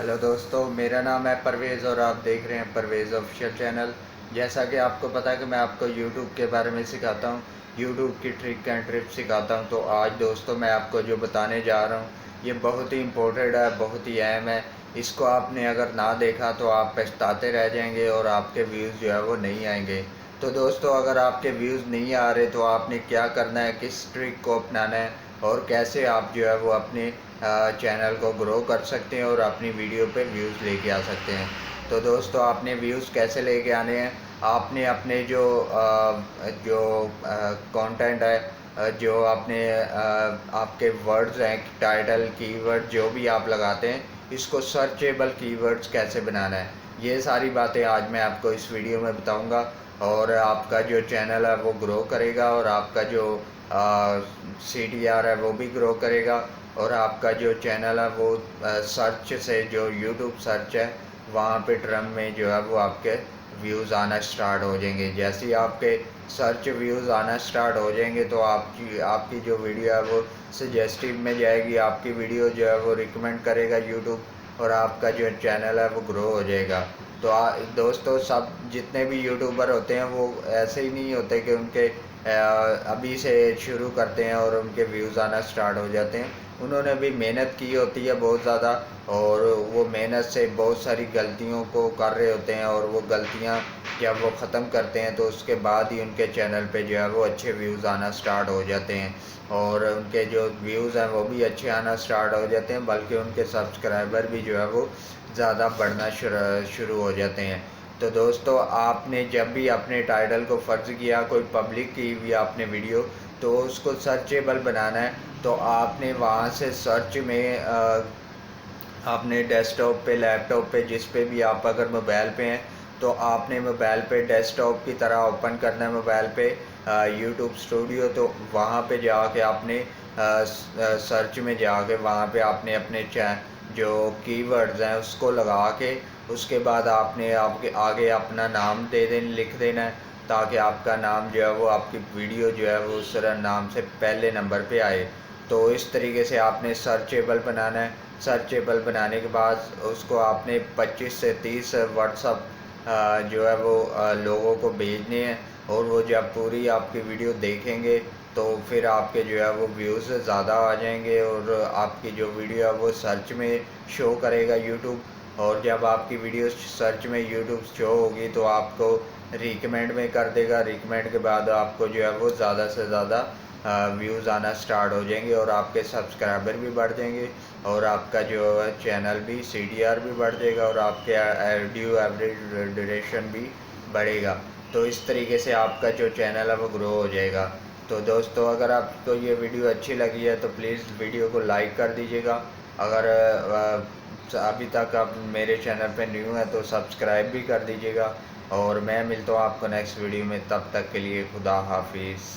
Hello दोस्तों, मेरा नाम है परवेज़ और आप देख रहे हैं परवेज़ ऑफिशियल चैनल। जैसा कि आपको पता है कि मैं आपको यूट्यूब के बारे में सिखाता हूँ, यूट्यूब की ट्रिक एंड ट्रिप सिखाता हूँ। तो आज दोस्तों मैं आपको जो बताने जा रहा हूँ ये बहुत ही इम्पोर्टेंट है, बहुत ही अहम है। इसको आपने अगर ना देखा तो आप पछताते रह जाएंगे और आपके व्यूज़ जो है वो नहीं आएंगे। तो दोस्तों अगर आपके व्यूज़ नहीं आ रहे तो आपने क्या करना है, किस ट्रिक को अपनाना है और कैसे आप जो है वो अपने चैनल को ग्रो कर सकते हैं और अपनी वीडियो पे व्यूज़ लेके आ सकते हैं। तो दोस्तों आपने व्यूज़ कैसे लेके आने हैं, आपने अपने जो कंटेंट है, जो आपने आपके वर्ड्स हैं, टाइटल कीवर्ड जो भी आप लगाते हैं, इसको सर्चेबल कीवर्ड्स कैसे बनाना है, ये सारी बातें आज मैं आपको इस वीडियो में बताऊंगा। और आपका जो चैनल है वो ग्रो करेगा और आपका जो CTR है वो भी ग्रो करेगा। और आपका जो चैनल है वो सर्च से, जो यूट्यूब सर्च है वहाँ पे ट्रम में जो है वो आपके व्यूज़ आना स्टार्ट हो जाएंगे। जैसे ही आपके सर्च व्यूज़ आना स्टार्ट हो जाएंगे तो आपकी आपकी जो वीडियो है वो सजेस्टिव में जाएगी, आपकी वीडियो जो है वो रिकमेंड करेगा यूट्यूब और आपका जो चैनल है वो ग्रो हो जाएगा। तो दोस्तों सब जितने भी यूट्यूबर होते हैं वो ऐसे ही नहीं होते कि उनके अभी से शुरू करते हैं और उनके व्यूज़ आना स्टार्ट हो जाते हैं। उन्होंने भी मेहनत की होती है बहुत ज़्यादा और वो मेहनत से बहुत सारी गलतियों को कर रहे होते हैं और वो गलतियां जब वो ख़त्म करते हैं तो उसके बाद ही उनके चैनल पे जो है वो अच्छे व्यूज़ आना स्टार्ट हो जाते हैं और उनके जो व्यूज़ हैं वो भी अच्छे आना स्टार्ट हो जाते हैं, बल्कि उनके सब्सक्राइबर भी जो है वो ज़्यादा बढ़ना शुरू हो जाते हैं। तो दोस्तों आपने जब भी अपने टाइटल को फ़र्ज किया, कोई पब्लिक की हुई आपने वीडियो, तो उसको सर्चेबल बनाना है। तो आपने वहाँ से सर्च में आपने डेस्कटॉप पे, लैपटॉप पे, जिस पे भी आप अगर मोबाइल पे हैं तो आपने मोबाइल पे डेस्कटॉप की तरह ओपन करना है मोबाइल पे यूट्यूब स्टूडियो। तो वहाँ पे जाके आपने सर्च में जाके वहाँ पे आपने अपने जो कीवर्ड्स हैं उसको लगा के उसके बाद आपने आपके आगे अपना नाम लिख देना है, ताकि आपका नाम जो है वो, आपकी वीडियो जो है वो उस नाम से पहले नंबर पे आए। तो इस तरीके से आपने सर्चेबल बनाना है। सर्चेबल बनाने के बाद उसको आपने 25 से 30 व्हाट्सअप जो है वो लोगों को भेजने हैं और वो जब पूरी आपकी वीडियो देखेंगे तो फिर आपके जो है वो व्यूज़ ज़्यादा आ जाएंगे और आपकी जो वीडियो है वो सर्च में शो करेगा यूट्यूब। और जब आपकी वीडियो सर्च में यूट्यूब शो होगी तो आपको रिकमेंड में कर देगा। रिकमेंड के बाद आपको जो है वो ज़्यादा से ज़्यादा व्यूज़ आना स्टार्ट हो जाएंगे और आपके सब्सक्राइबर भी बढ़ जाएंगे और आपका जो है चैनल भी CTR भी बढ़ जाएगा और आपके ऑडियो एवरेज ड्यूरेशन भी बढ़ेगा। तो इस तरीके से आपका जो चैनल है वो ग्रो हो जाएगा। तो दोस्तों अगर आपको ये वीडियो अच्छी लगी है तो प्लीज़ वीडियो को लाइक कर दीजिएगा। अगर अभी तक आप मेरे चैनल पे न्यू है तो सब्सक्राइब भी कर दीजिएगा। और मैं मिलता हूँ आपको नेक्स्ट वीडियो में, तब तक के लिए खुदा हाफिज़।